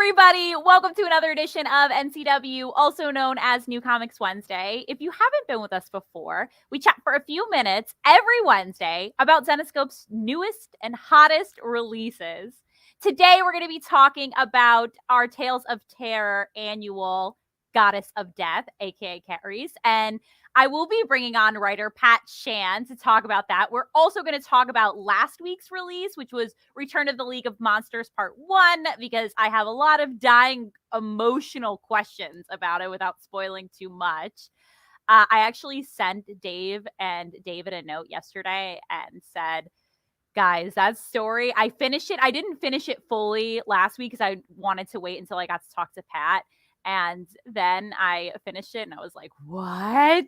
everybody. Welcome to another edition of NCW, also known as New Comics Wednesday. If you haven't been with us before, we chat for a few minutes every Wednesday about Zenescope's newest and hottest releases. Today, we're going to be talking about our Tales of Terror annual Goddess of Death, aka Carries, and I will be bringing on writer Pat Shan to talk about that. We're also going to talk about last week's release, which was Return of the League of Monsters Part 1, because I have a lot of dying emotional questions about it without spoiling too much. I actually sent Dave and David a note yesterday and said, guys, that story, I finished it. I didn't finish it fully last week because I wanted to wait until I got to talk to Pat. And then I finished it and I was like, what?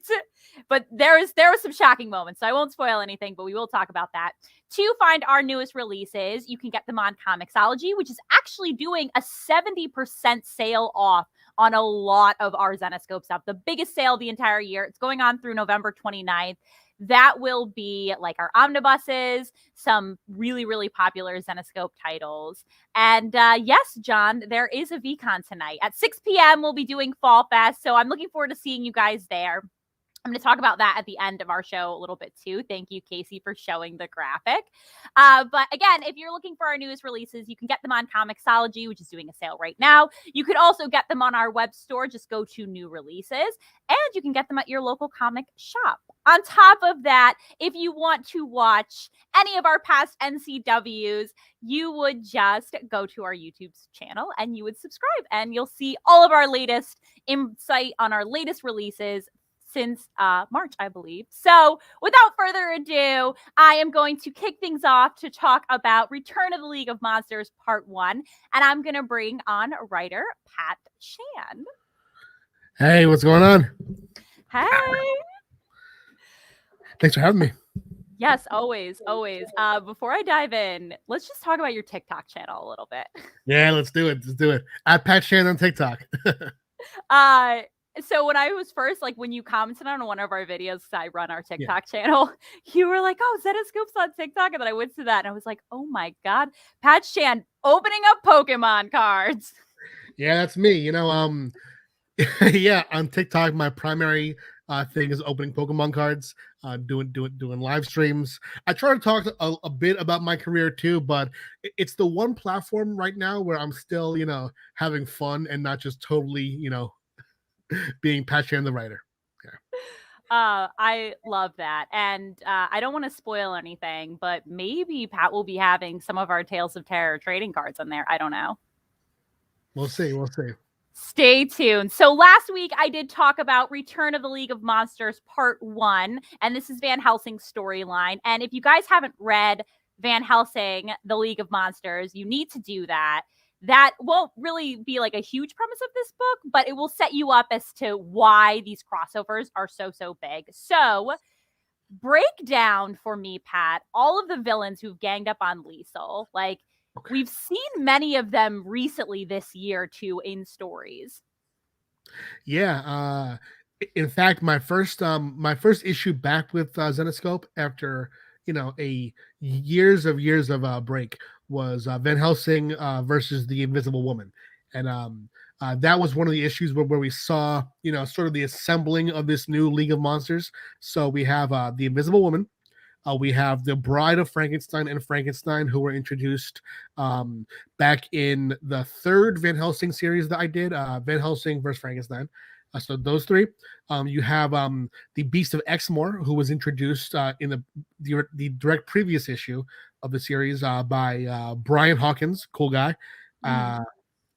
But there was some shocking moments, so I won't spoil anything, but we will talk about that. To find our newest releases, you can get them on Comixology, which is actually doing a 70% sale off on a lot of our Zenescope stuff. The biggest sale of the entire year. It's going on through November 29th. That will be like our omnibuses, some really, really popular Zenescope titles. And yes, John, there is a VCon tonight. At 6 p.m., we'll be doing Fall Fest. So I'm looking forward to seeing you guys there. I'm going to talk about that at the end of our show a little bit too. Thank you, Casey, for showing the graphic. But again, if you're looking for our newest releases, you can get them on Comixology, which is doing a sale right now. You could also get them on our web store. Just go to new releases, and you can get them at your local comic shop. On top of that, if you want to watch any of our past NCWs, you would just go to our YouTube channel and you would subscribe, and you'll see all of our latest insight on our latest releases since March, I believe. So without further ado, I am going to kick things off to talk about Return of the League of Monsters Part 1. And I'm going to bring on writer Pat Shan. Hey, what's going on? Hey. Thanks for having me. Yes, always, always. Before I dive in, let's just talk about your TikTok channel a little bit. Yeah, let's do it. Let's do it. At Pat Shan on TikTok. So when I was first, like when you commented on one of our videos, I run our TikTok channel, you were like, oh, Zenescope's on TikTok. And then I went to that and I was like, oh my God, Pat Shan opening up Pokemon cards. Yeah, that's me. You know, yeah, on TikTok, my primary thing is opening Pokemon cards, doing live streams. I try to talk a bit about my career too, but it's the one platform right now where I'm still, you know, having fun and not just totally, you know, being Pat Shan the writer. Yeah. I love that. And I don't want to spoil anything, but maybe Pat will be having some of our Tales of Terror trading cards on there. I don't know. We'll see. We'll see. Stay tuned. So last week I did talk about Return of the League of Monsters Part 1, and this is Van Helsing's storyline. And if you guys haven't read Van Helsing, The League of Monsters, you need to do that. That won't really be like a huge premise of this book, but it will set you up as to why these crossovers are so big. So break down for me, Pat, all of the villains who've ganged up on Liesel. Like, we've seen many of them recently this year too in stories. Yeah. In fact, my first issue back with Zenescope after, you know, a years of break was Van Helsing versus the Invisible Woman. And that was one of the issues where we saw, you know, sort of the assembling of this new League of Monsters. So we have the Invisible Woman. We have the Bride of Frankenstein and Frankenstein, who were introduced back in the third Van Helsing series that I did, Van Helsing versus Frankenstein. So those three. You have the Beast of Exmoor, who was introduced in the direct previous issue of the series by Brian Hawkins, cool guy,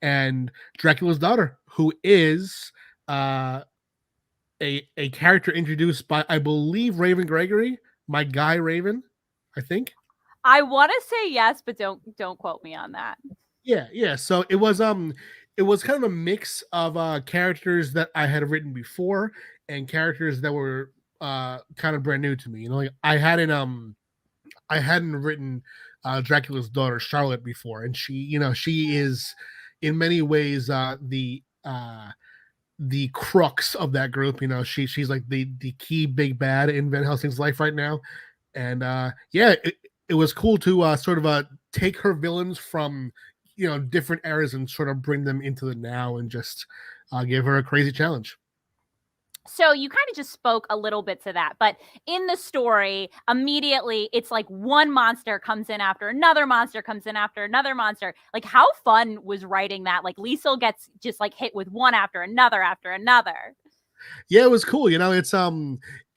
and Dracula's daughter, who is a character introduced by, I believe, Raven Gregory, my guy Raven, I think. I want to say yes, but don't quote me on that. Yeah. So it was kind of a mix of characters that I had written before and characters that were kind of brand new to me. You know, like I hadn't written Dracula's daughter Charlotte before, and she is in many ways the crux of that group. You know, she's like the key big bad in Van Helsing's life right now, and it was cool to sort of take her villains from different eras and sort of bring them into the now and just give her a crazy challenge. So you kind of just spoke a little bit to that, but in the story, immediately it's like one monster comes in after another monster comes in after another monster. Like, how fun was writing that? Like, Liesel gets just like hit with one after another after another. Yeah, it was cool. It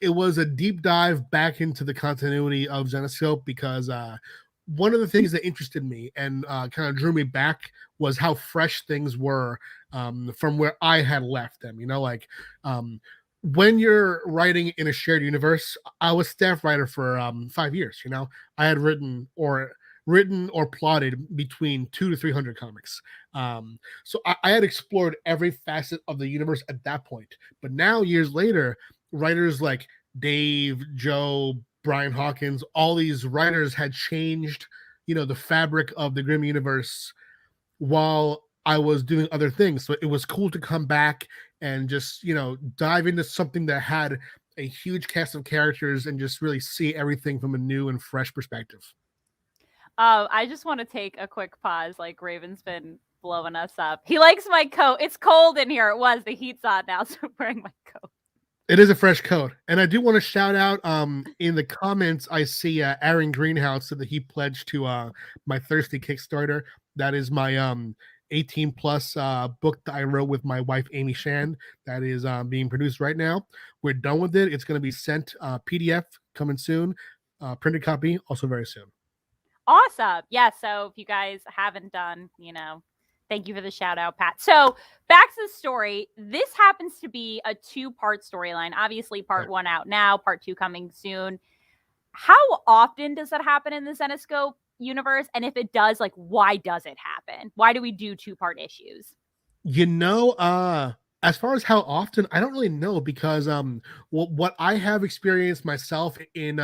was a deep dive back into the continuity of Zenescope because one of the things that interested me and kind of drew me back was how fresh things were from where I had left them. When you're writing in a shared universe, I was staff writer for 5 years. I had written or plotted between 200 to 300 comics. So I had explored every facet of the universe at that point. But now, years later, writers like Dave, Joe, Brian Hawkins, all these writers had changed, the fabric of the Grimm universe while I was doing other things. So it was cool to come back and just, dive into something that had a huge cast of characters and just really see everything from a new and fresh perspective. I just want to take a quick pause. Like, Raven's been blowing us up. He likes my coat. It's cold in here. It was. The heat's on now, so I'm wearing my coat. It is a fresh coat. And I do want to shout out in the comments, I see Aaron Greenhouse said that he pledged to my Thirsty Kickstarter. That is my 18 plus book that I wrote with my wife, Amy Shan. That is being produced right now. We're done with it. It's going to be sent PDF coming soon. Printed copy also very soon. Awesome. Yeah. So if you guys haven't done, thank you for the shout out, Pat. So back to the story. This happens to be a 2-part storyline. Obviously, part 1 out now, part 2 coming soon. How often does that happen in the Zenescope universe? And if it does, like, why does it happen? Why do we do 2-part issues? As far as how often, I don't really know because what I have experienced myself in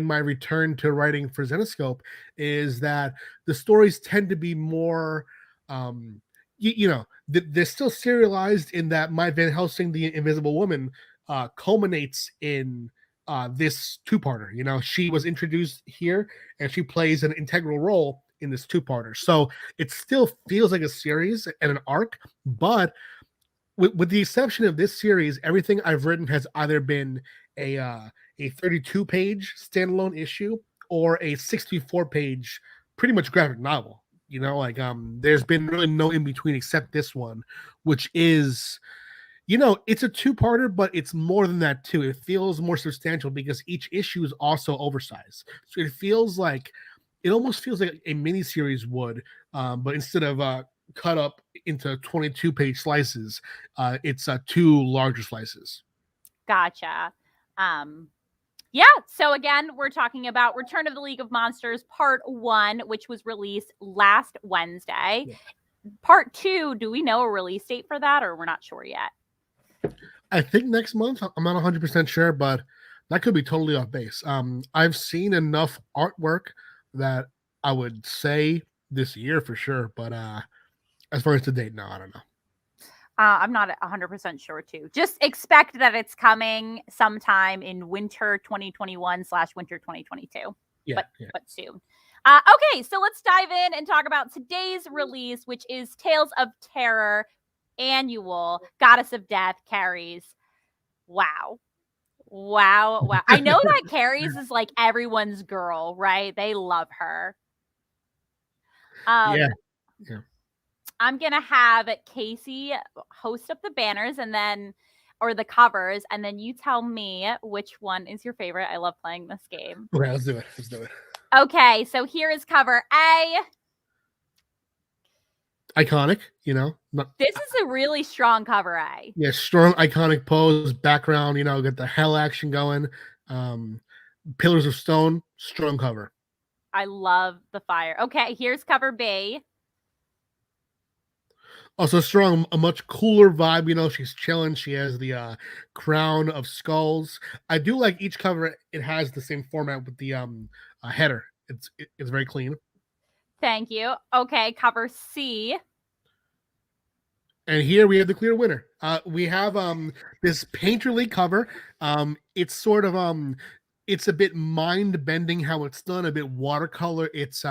my return to writing for Zenescope is that the stories tend to be more they're still serialized in that my Van Helsing the Invisible Woman culminates in this 2-parter. She was introduced here and she plays an integral role in this 2-parter, so it still feels like a series and an arc, but with the exception of this series, everything I've written has either been a 32-page standalone issue or a 64-page pretty much graphic novel. There's been really no in between except this one, which is, it's a 2-parter, but it's more than that too. It feels more substantial because each issue is also oversized. So it almost feels like a mini series would, but instead of cut up into 22-page slices, it's 2 larger slices. Gotcha. Yeah, so again, we're talking about Return of the League of Monsters Part 1, which was released last Wednesday. Yeah. Part 2, do we know a release date for that, or we're not sure yet? I think next month. I'm not 100% sure, but that could be totally off base. I've seen enough artwork that I would say this year for sure, but as far as the date, no, I don't know. I'm not 100% sure too. Just expect that it's coming sometime in winter 2021/winter 2022. Yeah, but soon. Okay, so let's dive in and talk about today's release, which is Tales of Terror Annual Goddess of Death Carries. Wow. I know that Carries is like everyone's girl, right? They love her. Yeah. I'm going to have Casey host up the banners or the covers, and then you tell me which one is your favorite. I love playing this game. Okay, let's do it. Okay, so here is cover A. Iconic, This is a really strong cover A. Yeah, strong, iconic pose, background, get the hell action going. Pillars of Stone, strong cover. I love the fire. Okay, here's cover B. Also strong, a much cooler vibe. She's chilling. She has the crown of skulls. I do like each cover. It has the same format with the header. It's very clean. Thank you. Okay, cover C. And here we have the clear winner. We have this painterly cover. It's sort of it's a bit mind bending how it's done. A bit watercolor. It's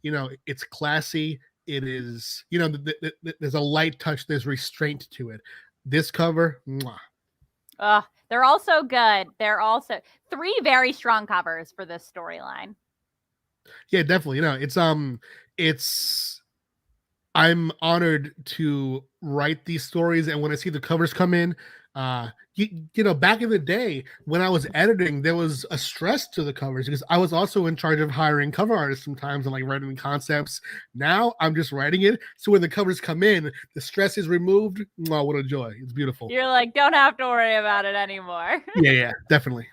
it's classy. It is, there's a light touch, there's restraint to it. This cover, mwah. They're also good. They're also 3 very strong covers for this storyline. Yeah, definitely. It's I'm honored to write these stories, and when I see the covers come in, back in the day when I was editing, there was a stress to the covers because I was also in charge of hiring cover artists sometimes and like writing concepts. Now I'm just writing it, so when the covers come in, the stress is removed. Wow, what a joy! It's beautiful. You're like, don't have to worry about it anymore. Yeah, definitely.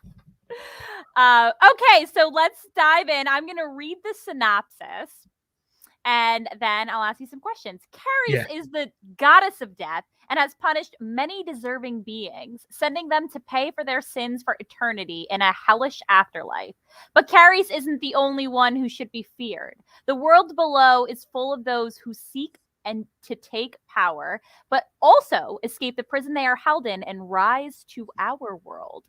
Okay, so let's dive in. I'm going to read the synopsis, and then I'll ask you some questions. Caris is the goddess of death and has punished many deserving beings, sending them to pay for their sins for eternity in a hellish afterlife. But Caris isn't the only one who should be feared. The world below is full of those who seek and to take power, but also escape the prison they are held in and rise to our world.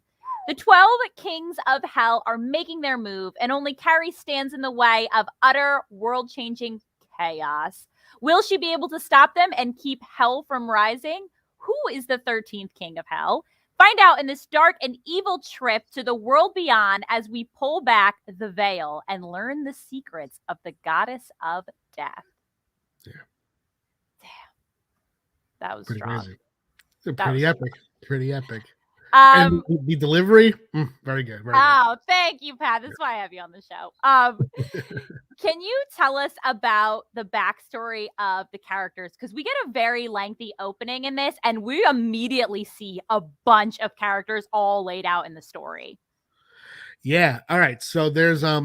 The 12 kings of hell are making their move, and only Caris stands in the way of utter world-changing chaos. Will she be able to stop them and keep hell from rising? Who is the 13th king of hell? Find out in this dark and evil trip to the world beyond as we pull back the veil and learn the secrets of the goddess of death. Yeah. That was pretty strong. crazy. Pretty epic. Pretty epic. And the delivery, very good. Very good. Thank you, Pat. That's why I have you on the show. Can you tell us about the backstory of the characters? Because we get a very lengthy opening in this, and we immediately see a bunch of characters all laid out in the story. Yeah. All right. So there's a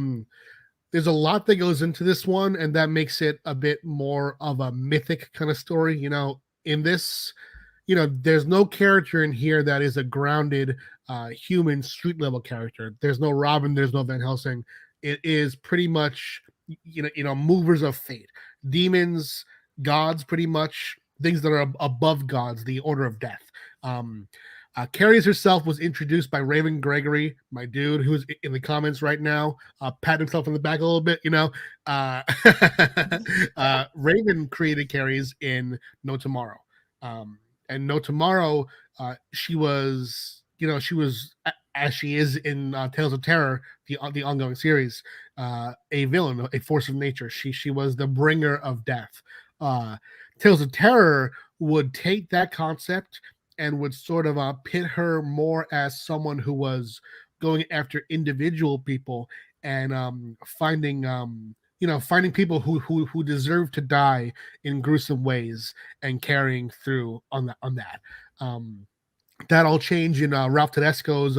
lot that goes into this one, and that makes it a bit more of a mythic kind of story. In this, there's no character in here that is a grounded human street level character. There's no Robin, there's no Van Helsing. It is pretty much movers of fate, demons, gods, pretty much things that are above gods, the order of death. Caris herself was introduced by Raven Gregory, my dude, who's in the comments right now, pat himself in the back a little bit. Raven created Caris in No Tomorrow. And No Tomorrow, she was as she is in Tales of Terror, the ongoing series, a villain, a force of nature. She was the bringer of death. Tales of Terror would take that concept and would sort of pit her more as someone who was going after individual people and finding people who deserve to die in gruesome ways and carrying through on that. That all changed in Ralph Tedesco's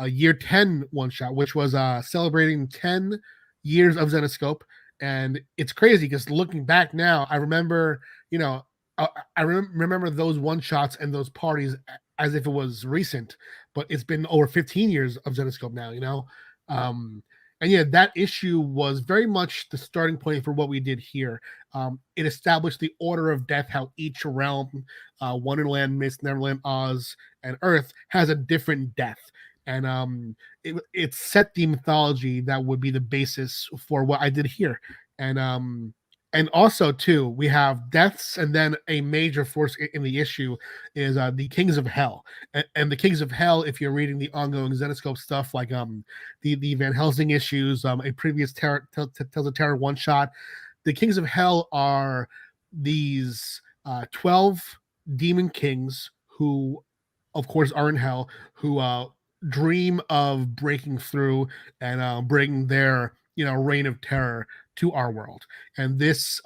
year 10 one shot, which was celebrating 10 years of Zenescope. And it's crazy because looking back now, I remember, I remember those one shots and those parties as if it was recent, but it's been over 15 years of Zenescope now. And yeah, that issue was very much the starting point for what we did here. It established the order of death, how each realm, Wonderland, Mist, Neverland, Oz, and Earth, has a different death. And it set the mythology that would be the basis for what I did here. And also, too, we have deaths, and then a major force in the issue is the Kings of Hell. And the Kings of Hell, if you're reading the ongoing Zenescope stuff, like the Van Helsing issues, a previous Tales of Terror one-shot, the Kings of Hell are these 12 demon kings who, of course, are in hell, who dream of breaking through and bringing their reign of terror to our world. And this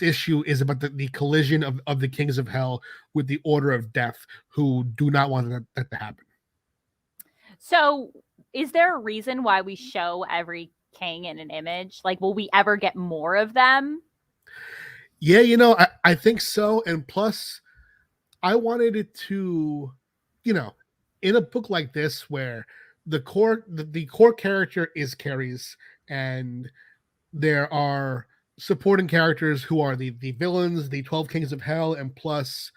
issue is about the collision of the Kings of Hell with the Order of Death, who do not want that to happen. So is there a reason why we show every king in an image? Like, will we ever get more of them? Yeah, I think so. And plus, I wanted it to, in a book like this where the core character is Caris, and there are supporting characters who are the villains, the 12 Kings of Hell, and plus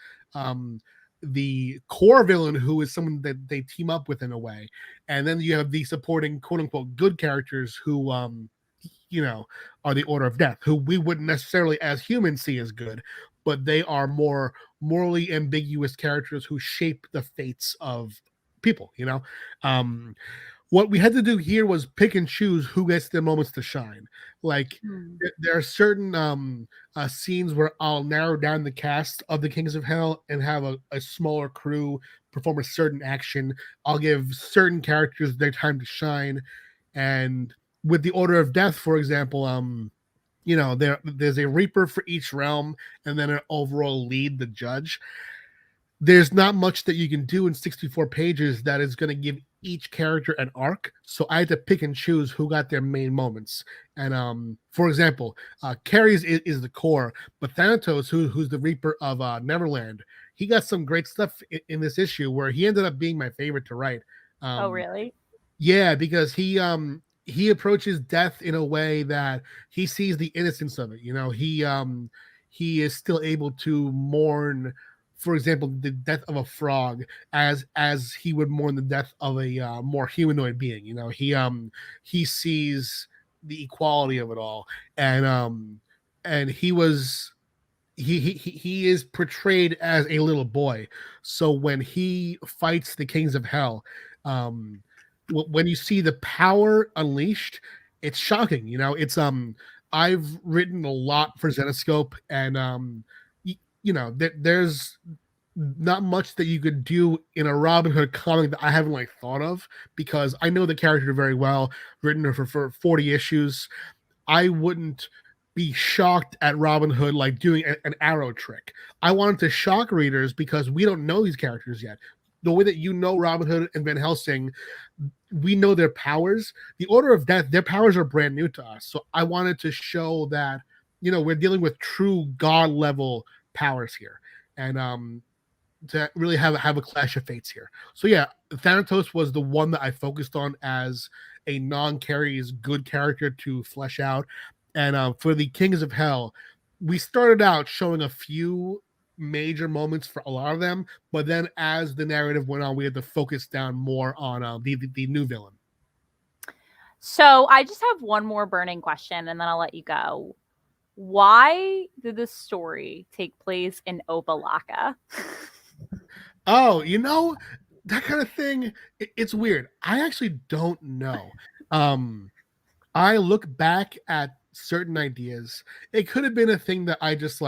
the core villain who is someone that they team up with in a way. And then you have the supporting quote unquote good characters who are the Order of Death, who we wouldn't necessarily as humans see as good, but they are more morally ambiguous characters who shape the fates of people. What we had to do here was pick and choose who gets their moments to shine. Like there are certain scenes where I'll narrow down the cast of the Kings of Hell and have a smaller crew perform a certain action. I'll give certain characters their time to shine. And with the Order of Death, for example, there's a Reaper for each realm, and then an overall lead, the judge. There's not much that you can do in 64 pages that is going to give each character an arc. So I had to pick and choose who got their main moments. And for example, Carrie's is the core, but Thanatos, who's the Reaper of Neverland, he got some great stuff in this issue where he ended up being my favorite to write. Oh, really? Yeah, because he approaches death in a way that he sees the innocence of it. He is still able to mourn, for example, the death of a frog as he would mourn the death of a more humanoid being. He sees the equality of it all, and he is portrayed as a little boy. So when he fights the Kings of Hell, when you see the power unleashed, it's shocking. I've written a lot for Zenescope, and there's not much that you could do in a Robin Hood comic that I haven't thought of, because I know the character very well, written her for 40 issues. I wouldn't be shocked at Robin Hood doing an arrow trick. I wanted to shock readers because we don't know these characters yet. The way that Robin Hood and Van Helsing, we know their powers. The Order of Death, their powers are brand new to us. So I wanted to show that, we're dealing with true God level powers here. And to really have a clash of fates here. So yeah, Thanatos was the one that I focused on as a non-Carrie's good character to flesh out. And for the Kings of Hell, we started out showing a few major moments for a lot of them, but then as the narrative went on, we had to focus down more on the new villain. So I just have one more burning question, and then I'll let you go. Why did this story take place in Opalaka? Oh, that kind of thing, it's weird. I actually don't know. I look back at certain ideas. It could have been a thing that I just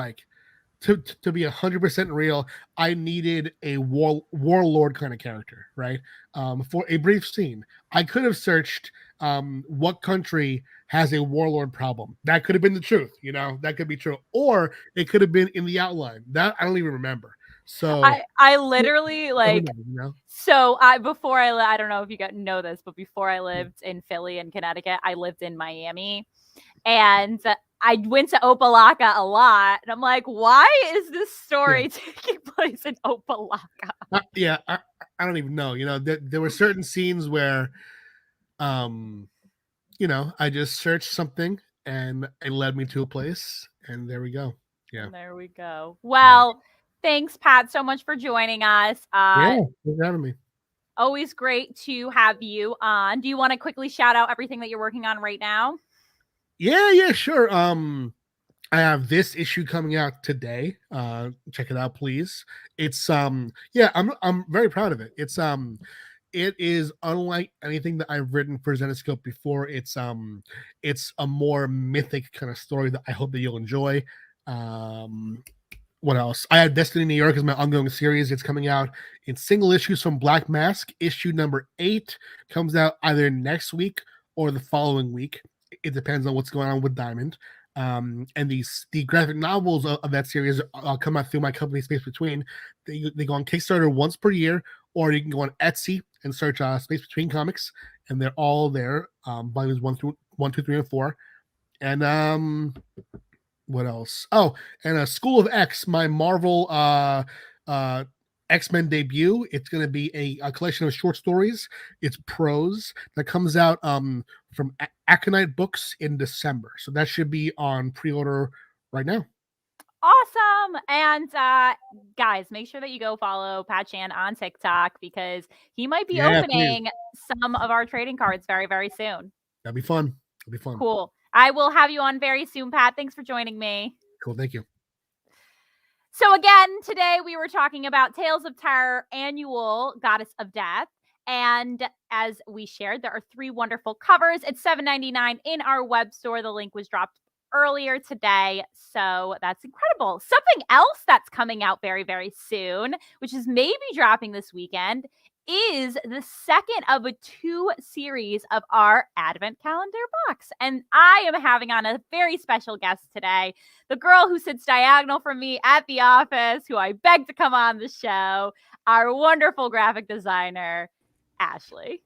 to be 100% real, I needed a warlord kind of character, right? For a brief scene, I could have searched what country has a warlord problem. That could have been the truth, that could be true. Or it could have been in the outline. That I don't even remember. So I literally so I don't know if you know this, but before I lived in Philly and Connecticut, I lived in Miami, and I went to Opalaka a lot, and I'm like, why is this story taking place in Opalaka? I don't even know. There were certain scenes where, I just searched something and it led me to a place, and there we go. Yeah. And there we go. Well, thanks, Pat, so much for joining us. Thanks for having me. Always great to have you on. Do you want to quickly shout out everything that you're working on right now? Yeah, sure. I have this issue coming out today. Check it out, please. It's I'm very proud of it. It is unlike anything that I've written for Zenescope before. It's a more mythic kind of story that I hope that you'll enjoy. What else? I have Destiny New York as my ongoing series. It's coming out in single issues from Black Mask. Issue number 8 comes out either next week or the following week. It depends on what's going on with Diamond. And the graphic novels of that series come out through my company Space Between. They go on Kickstarter once per year, or you can go on Etsy and search Space Between Comics, and they're all there. Volumes 1, 2, 3, and 4. And what else? Oh, and School of X, my Marvel X-Men debut. It's going to be a collection of short stories. It's prose that comes out from Aconite Books in December. So that should be on pre-order right now. Awesome. And guys, make sure that you go follow Pat Chan on TikTok, because he might be opening some of our trading cards very, very soon. That'd be fun. Cool. I will have you on very soon, Pat. Thanks for joining me. Cool. Thank you. So again, today we were talking about Tales of Terror Annual Goddess of Death. And as we shared, there are 3 wonderful covers. It's $7.99 in our web store. The link was dropped earlier today. So that's incredible. Something else that's coming out very, very soon, which is maybe dropping this weekend, is the second of a 2 series of our Advent Calendar box. And I am having on a very special guest today, the girl who sits diagonal from me at the office, who I begged to come on the show, our wonderful graphic designer, Ashley.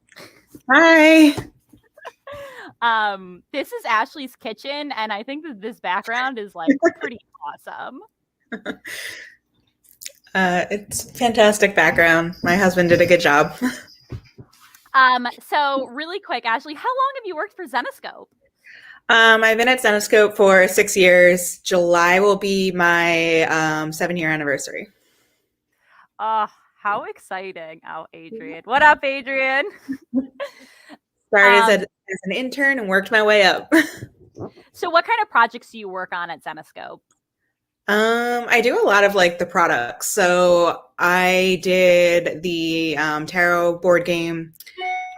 Hi. This is Ashley's kitchen, and I think that this background is like pretty awesome. It's fantastic background. My husband did a good job. So really quick, Ashley, how long have you worked for Zenescope? I've been at Zenoscope for 6 years. July will be my 7-year anniversary. Oh, how exciting. Oh, Adrian. What up, Adrian? Started as an intern and worked my way up. So what kind of projects do you work on at Zenescope? I do a lot of like the products. So I did the tarot board game.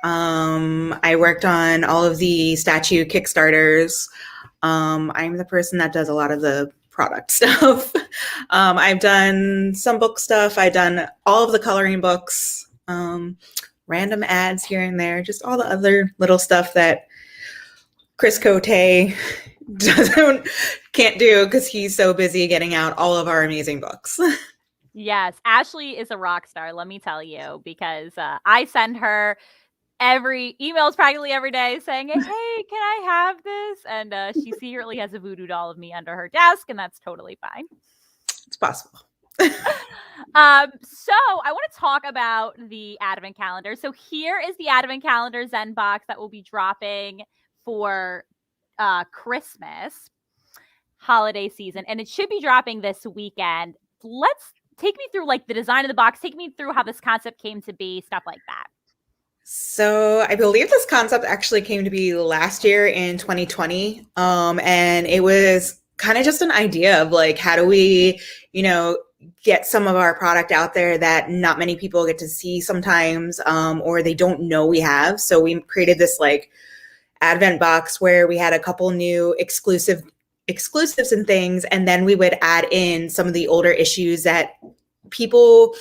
I worked on all of the statue Kickstarters. I'm the person that does a lot of the product stuff. I've done some book stuff. I've done all of the coloring books, random ads here and there, just all the other little stuff that Chris Cote can't do because he's so busy getting out all of our amazing books. Yes, Ashley is a rock star, let me tell you, because I send her emails practically every day saying, hey, can I have this? And she secretly has a voodoo doll of me under her desk, and that's totally fine. It's possible. So I want to talk about the Advent Calendar. So here is the Advent Calendar Zen box that will be dropping for Christmas holiday season, and it should be dropping this weekend. Let's take me through like the design of the box. Take me through how this concept came to be, stuff like that. So I believe this concept actually came to be last year in 2020. And it was kind of just an idea of like, how do we, get some of our product out there that not many people get to see sometimes, or they don't know we have. So we created this like Advent box where we had a couple new exclusives and things. And then we would add in some of the older issues that people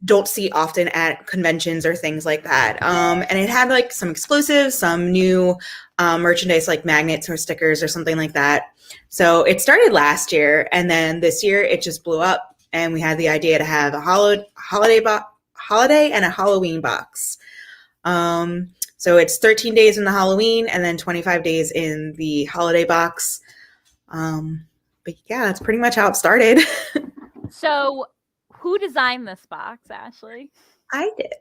don't see often at conventions or things like that. And it had like some exclusives, some new merchandise like magnets or stickers or something like that. So it started last year, and then this year it just blew up, and we had the idea to have a holiday and a Halloween box. So it's 13 days in the Halloween and then 25 days in the holiday box. But yeah, that's pretty much how it started. So who designed this box, Ashley? I did.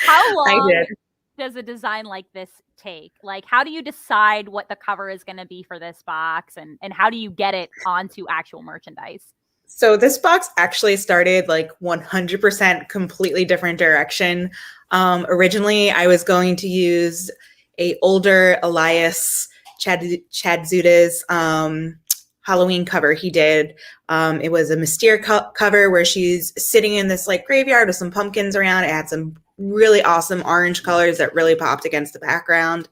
How long I did. does a design like this take? Like, how do you decide what the cover is going to be for this box, and how do you get it onto actual merchandise? So this box actually started like 100% completely different direction. Originally, I was going to use a older Elias Chadzuda's Halloween cover he did. It was a Mystere cover where she's sitting in this like graveyard with some pumpkins around. It had some really awesome orange colors that really popped against the background.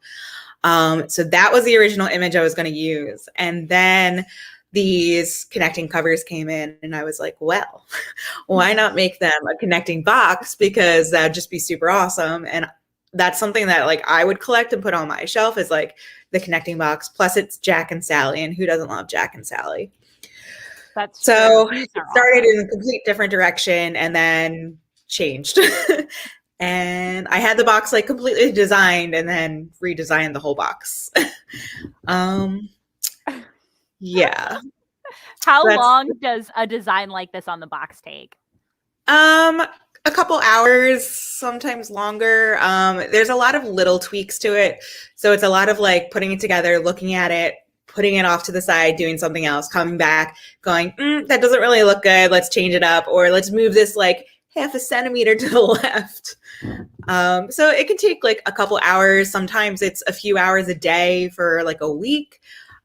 So that was the original image I was going to use. And then these connecting covers came in, and I was like, well, why not make them a connecting box? Because that'd just be super awesome. And that's something that like I would collect and put on my shelf, is like the connecting box. Plus it's Jack and Sally, and who doesn't love Jack and Sally? That's so true. It started in a complete different direction and then changed. And I had the box like completely designed and then redesigned the whole box. Yeah. How long does a design like this on the box take? A couple hours, sometimes longer. There's a lot of little tweaks to it. So it's a lot of like putting it together, looking at it, putting it off to the side, doing something else, coming back, going, that doesn't really look good. Let's change it up. Or let's move this like half a centimeter to the left. So it can take like a couple hours. Sometimes it's a few hours a day for like a week.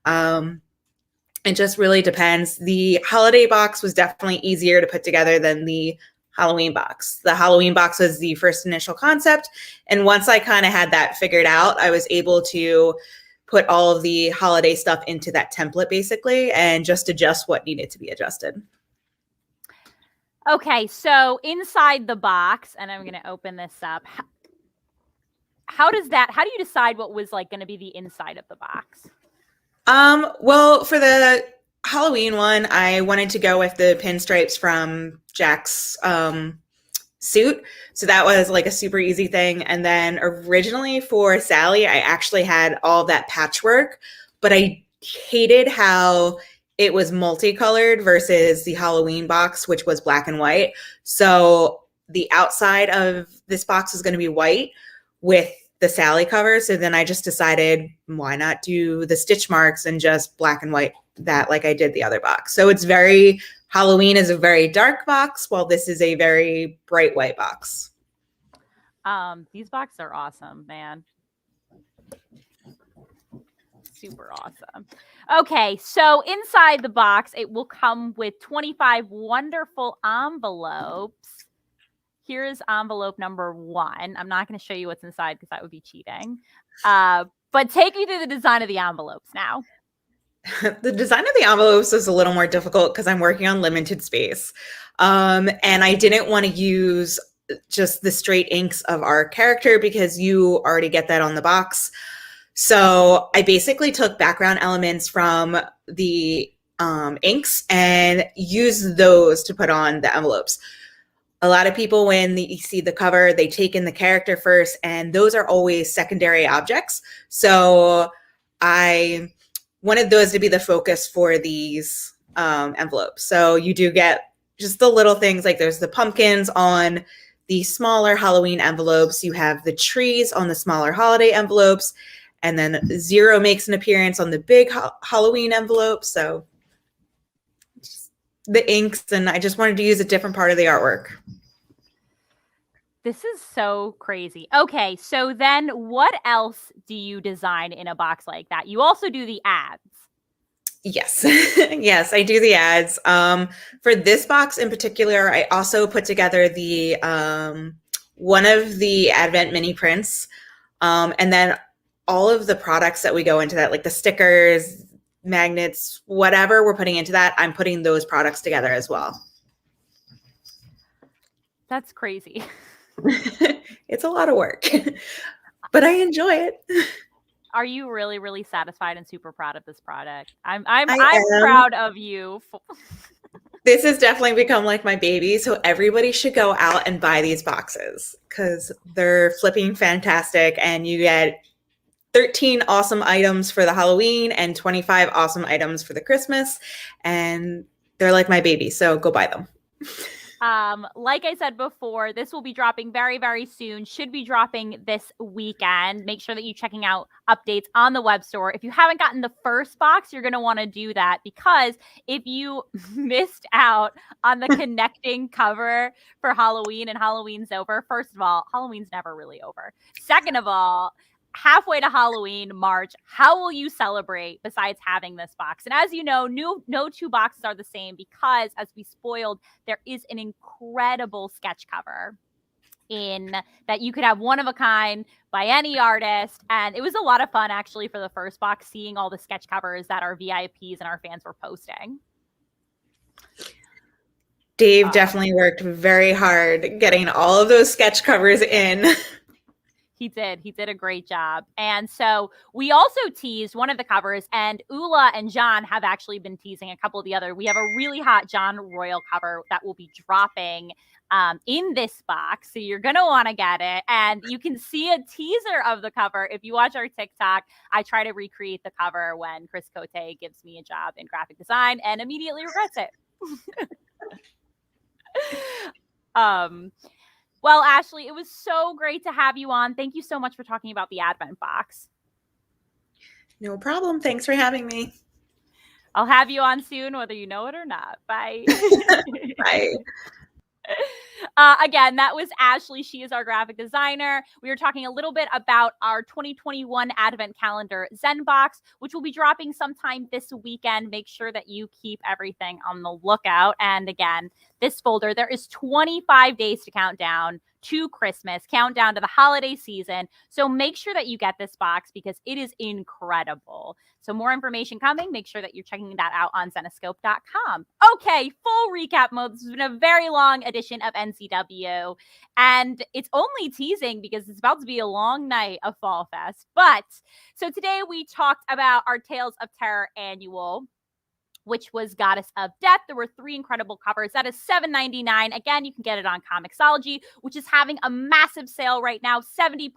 It just really depends. The holiday box was definitely easier to put together than the Halloween box. The Halloween box was the first initial concept. And once I kind of had that figured out, I was able to put all of the holiday stuff into that template basically and just adjust what needed to be adjusted. Okay, so inside the box, and I'm going to open this up. How do you decide what was like going to be the inside of the box? Well, for the Halloween one, I wanted to go with the pinstripes from Jack's suit. So that was like a super easy thing. And then originally for Sally, I actually had all that patchwork, but I hated how it was multicolored versus the Halloween box, which was black and white. So the outside of this box is going to be white with the Sally cover. So then I just decided, why not do the stitch marks and just black and white that like I did the other box. So it's very, Halloween is a very dark box, while this is a very bright white box. These boxes are awesome, man. Super awesome. Okay, so inside the box, it will come with 25 wonderful envelopes. Here's envelope number 1. I'm not going to show you what's inside because that would be cheating. But take me through the design of the envelopes now. The design of the envelopes is a little more difficult because I'm working on limited space. And I didn't want to use just the straight inks of our character because you already get that on the box. So I basically took background elements from the inks and used those to put on the envelopes. A lot of people, when you see the cover, they take in the character first, and those are always secondary objects. So I wanted those to be the focus for these envelopes. So you do get just the little things, like there's the pumpkins on the smaller Halloween envelopes. You have the trees on the smaller holiday envelopes. And then 0 makes an appearance on the big Halloween envelope. So the inks, and I just wanted to use a different part of the artwork. This is so crazy. Okay, so then what else do you design in a box like that? You also do the ads. Yes. Yes, I do the ads. For this box in particular, I also put together the one of the Advent mini prints. And then all of the products that we go into that, like the stickers, magnets, whatever we're putting into that, I'm putting those products together as well. That's crazy. It's a lot of work, but I enjoy it. Are you really, really satisfied and super proud of this product? I'm am. proud of you. This has definitely become like my baby. So everybody should go out and buy these boxes because they're flipping fantastic, and you get 13 awesome items for the Halloween and 25 awesome items for the Christmas. And they're like my baby. So go buy them. Like I said before, this will be dropping very, very soon. Should be dropping this weekend. Make sure that you're checking out updates on the web store. If you haven't gotten the first box, you're going to want to do that, because if you missed out on the connecting cover for Halloween and Halloween's over, first of all, Halloween's never really over. Second of all, halfway to Halloween, March, how will you celebrate besides having this box? And as you know, no 2 boxes are the same, because as we spoiled, there is an incredible sketch cover in that you could have one of a kind by any artist. And it was a lot of fun actually for the first box, seeing all the sketch covers that our VIPs and our fans were posting. Dave definitely worked very hard getting all of those sketch covers in. He did a great job. And so we also teased one of the covers, and Ula and John have actually been teasing a couple of the other. We have a really hot John Royal cover that will be dropping in this box. So you're going to want to get it. And you can see a teaser of the cover. If you watch our TikTok, I try to recreate the cover when Chris Cote gives me a job in graphic design and immediately regrets it. Well, Ashley, it was so great to have you on. Thank you so much for talking about the Advent box. No problem. Thanks for having me. I'll have you on soon, whether you know it or not. Bye. Bye. Again, that was Ashley. She is our graphic designer. We were talking a little bit about our 2021 Advent Calendar Zen box, which will be dropping sometime this weekend. Make sure that you keep everything on the lookout. And again, this folder, there is 25 days to count down to Christmas, countdown to the holiday season. So make sure that you get this box because it is incredible. So more information coming. Make sure that you're checking that out on Zenescope.com. Okay, full recap mode. This has been a very long edition of NCW, and it's only teasing because it's about to be a long night of Fall Fest. But so today we talked about our Tales of Terror annual, which was Goddess of Death. There were 3 incredible covers. That is $7.99. Again, you can get it on Comixology, which is having a massive sale right now, 70%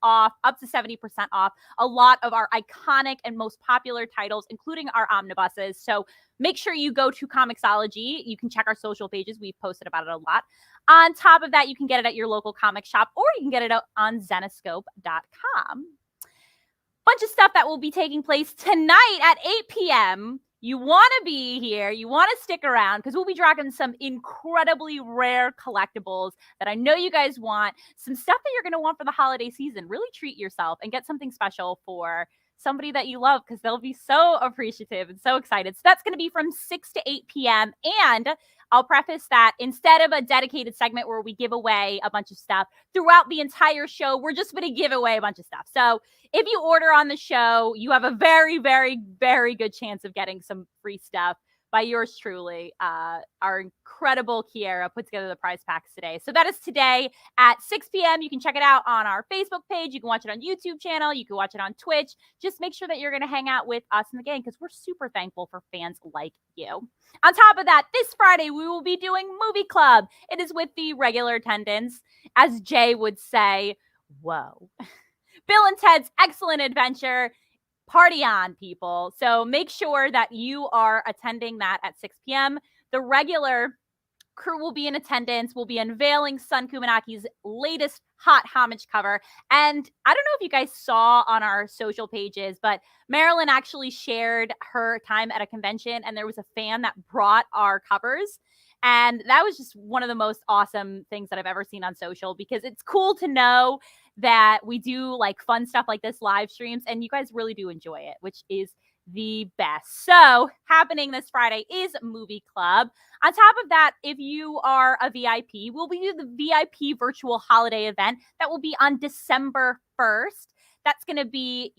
off, up to 70% off. A lot of our iconic and most popular titles, including our omnibuses. So make sure you go to Comixology. You can check our social pages. We've posted about it a lot. On top of that, you can get it at your local comic shop, or you can get it on Zenescope.com. Bunch of stuff that will be taking place tonight at 8 p.m., You want to be here. You want to stick around because we'll be dropping some incredibly rare collectibles that I know you guys want. Some stuff that you're going to want for the holiday season. Really treat yourself and get something special for somebody that you love because they'll be so appreciative and so excited. So that's going to be from 6 to 8 p.m. And I'll preface that instead of a dedicated segment where we give away a bunch of stuff throughout the entire show, we're just going to give away a bunch of stuff. So if you order on the show, you have a very, very, very good chance of getting some free stuff by yours truly. Our incredible Kiera put together the prize packs today. So that is today at 6 p.m. You can check it out on our Facebook page. You can watch it on YouTube channel. You can watch it on Twitch. Just make sure that you're going to hang out with us in the gang because we're super thankful for fans like you. On top of that, this Friday, we will be doing Movie Club. It is with the regular attendance, as Jay would say, whoa. Bill and Ted's Excellent Adventure. Party on, people. So make sure that you are attending that at 6 p.m. The regular crew will be in attendance. We'll be unveiling Sun Kumanaki's latest hot homage cover. And I don't know if you guys saw on our social pages, but Marilyn actually shared her time at a convention, and there was a fan that brought our covers. And that was just one of the most awesome things that I've ever seen on social because it's cool to know that we do like fun stuff like this live streams and you guys really do enjoy it, which is the best. So happening this Friday is Movie Club. On top of that, if you are a VIP, we'll be doing the VIP virtual holiday event that will be on December 1st. That's going to be,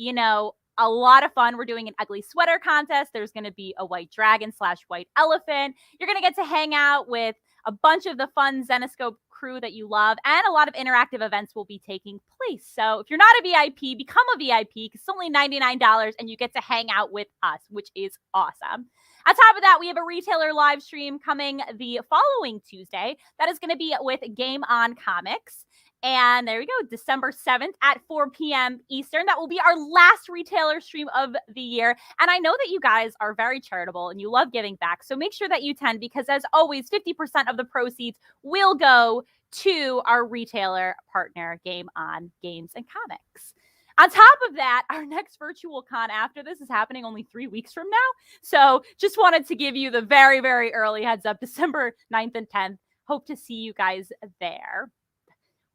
a lot of fun. We're doing an ugly sweater contest. There's going to be a white dragon / white elephant. You're going to get to hang out with a bunch of the fun Zenescope crew that you love, and a lot of interactive events will be taking place. So if you're not a VIP, become a VIP because it's only $99 and you get to hang out with us, which is awesome. On top of that, we have a retailer live stream coming the following Tuesday. That is going to be with Game On Comics. And there we go, December 7th at 4 p.m. Eastern. That will be our last retailer stream of the year. And I know that you guys are very charitable and you love giving back. So make sure that you attend because as always, 50% of the proceeds will go to our retailer partner, Game On Games and Comics. On top of that, our next virtual con after this is happening only 3 weeks from now. So just wanted to give you the very, very early heads up, December 9th and 10th. Hope to see you guys there.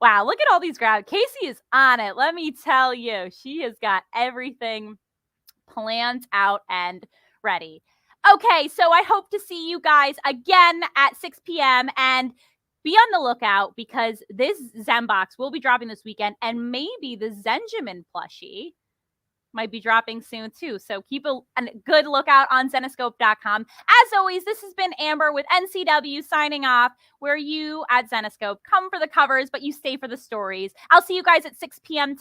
Wow, look at all these grabs. Casey is on it. Let me tell you, she has got everything planned out and ready. Okay, so I hope to see you guys again at 6 p.m. and be on the lookout because this Zen box will be dropping this weekend and maybe the Zenjamin plushie might be dropping soon too. So keep a good lookout on Zenescope.com. As always, this has been Amber with NCW signing off, where you at Zenescope come for the covers, but you stay for the stories. I'll see you guys at 6 p.m.